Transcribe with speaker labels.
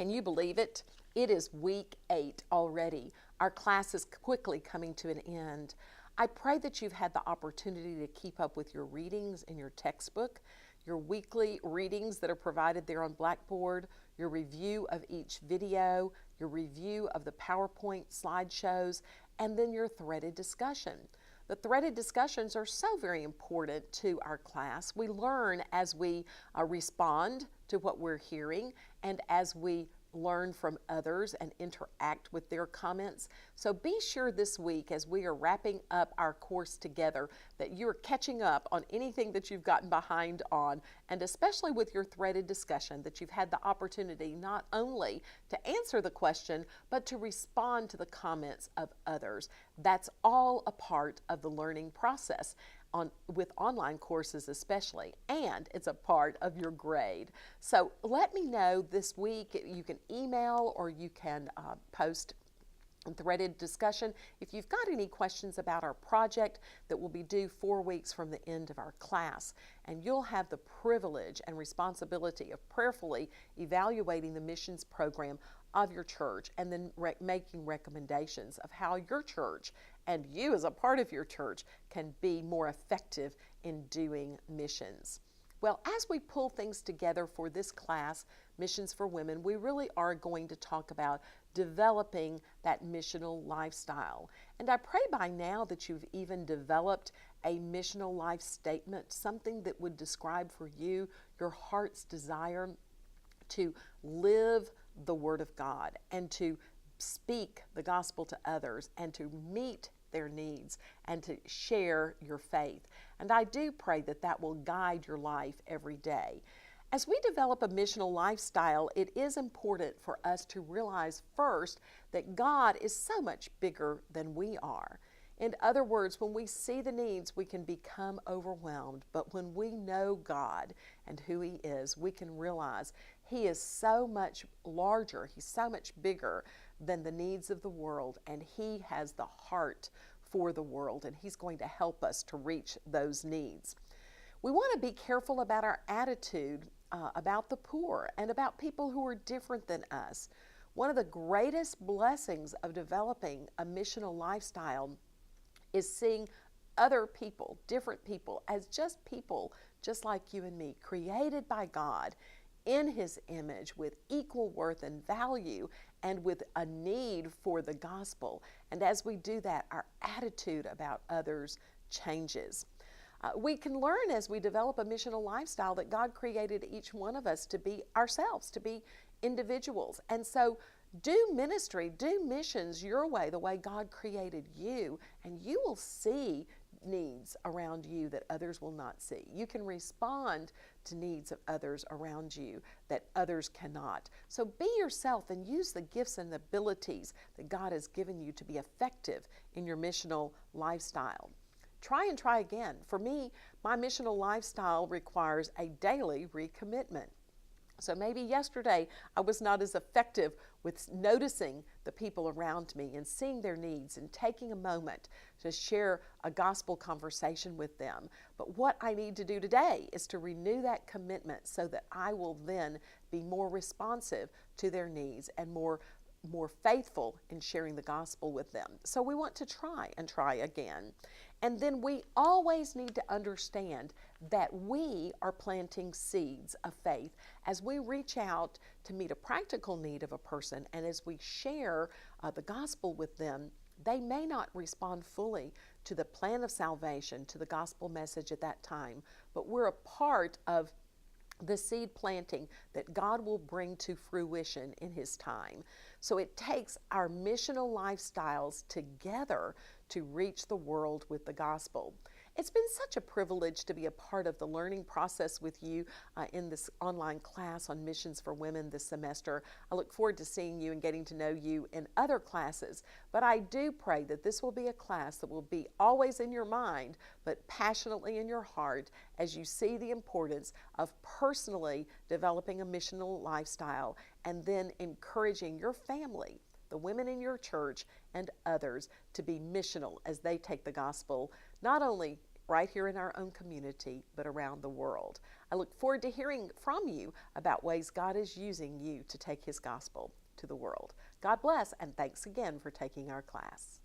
Speaker 1: Can you believe it? It is week 8 already. Our class is quickly coming to an end. I pray that you've had the opportunity to keep up with your readings in your textbook, your weekly readings that are provided there on Blackboard, your review of each video, your review of the PowerPoint slideshows, and then your threaded discussion. The threaded discussions are so very important to our class. We learn as we respond to what we're hearing and as we learn from others and interact with their comments. So be sure this week, as we are wrapping up our course together, that you're catching up on anything that you've gotten behind on, and especially with your threaded discussion, that you've had the opportunity not only to answer the question, but to respond to the comments of others. That's all a part of the learning process. With online courses especially, and it's a part of your grade. So let me know this week. You can email or you can post threaded discussion if you've got any questions about our project that will be due 4 weeks from the end of our class. And you'll have the privilege and responsibility of prayerfully evaluating the missions program of your church and then making recommendations of how your church and you as a part of your church can be more effective in doing missions. Well, as we pull things together for this class, Missions for Women, we really are going to talk about developing that missional lifestyle. And I pray by now that you've even developed a missional life statement, something that would describe for you your heart's desire to live the Word of God and to speak the gospel to others and to meet their needs and to share your faith. And I do pray that that will guide your life every day. As we develop a missional lifestyle, it is important for us to realize first that God is so much bigger than we are. In other words, when we see the needs, we can become overwhelmed. But when we know God and who He is, we can realize He is so much larger, He's so much bigger than the needs of the world, and He has the heart for the world, and He's going to help us to reach those needs. We want to be careful about our attitude about the poor and about people who are different than us. One of the greatest blessings of developing a missional lifestyle is seeing other people, different people, as just people just like you and me, created by God in His image with equal worth and value and with a need for the gospel. And as we do that, our attitude about others changes. We can learn as we develop a missional lifestyle that God created each one of us to be ourselves, to be individuals. And so do ministry, do missions your way, the way God created you, and you will see needs around you that others will not see. You can respond to needs of others around you that others cannot. So be yourself and use the gifts and abilities that God has given you to be effective in your missional lifestyle. Try and try again. For me, my missional lifestyle requires a daily recommitment. So maybe yesterday I was not as effective with noticing the people around me and seeing their needs and taking a moment to share a gospel conversation with them. But what I need to do today is to renew that commitment so that I will then be more responsive to their needs and more faithful in sharing the gospel with them. So we want to try and try again. And then we always need to understand that we are planting seeds of faith as we reach out to meet a practical need of a person, and as we share the gospel with them, they may not respond fully to the plan of salvation, to the gospel message at that time, but we're a part of the seed planting that God will bring to fruition in His time. So it takes our missional lifestyles together to reach the world with the gospel. It's been such a privilege to be a part of the learning process with you in this online class on Missions for Women this semester. I look forward to seeing you and getting to know you in other classes. But I do pray that this will be a class that will be always in your mind, but passionately in your heart as you see the importance of personally developing a missional lifestyle and then encouraging your family, the women in your church, and others to be missional as they take the gospel not only right here in our own community, but around the world. I look forward to hearing from you about ways God is using you to take His gospel to the world. God bless, and thanks again for taking our class.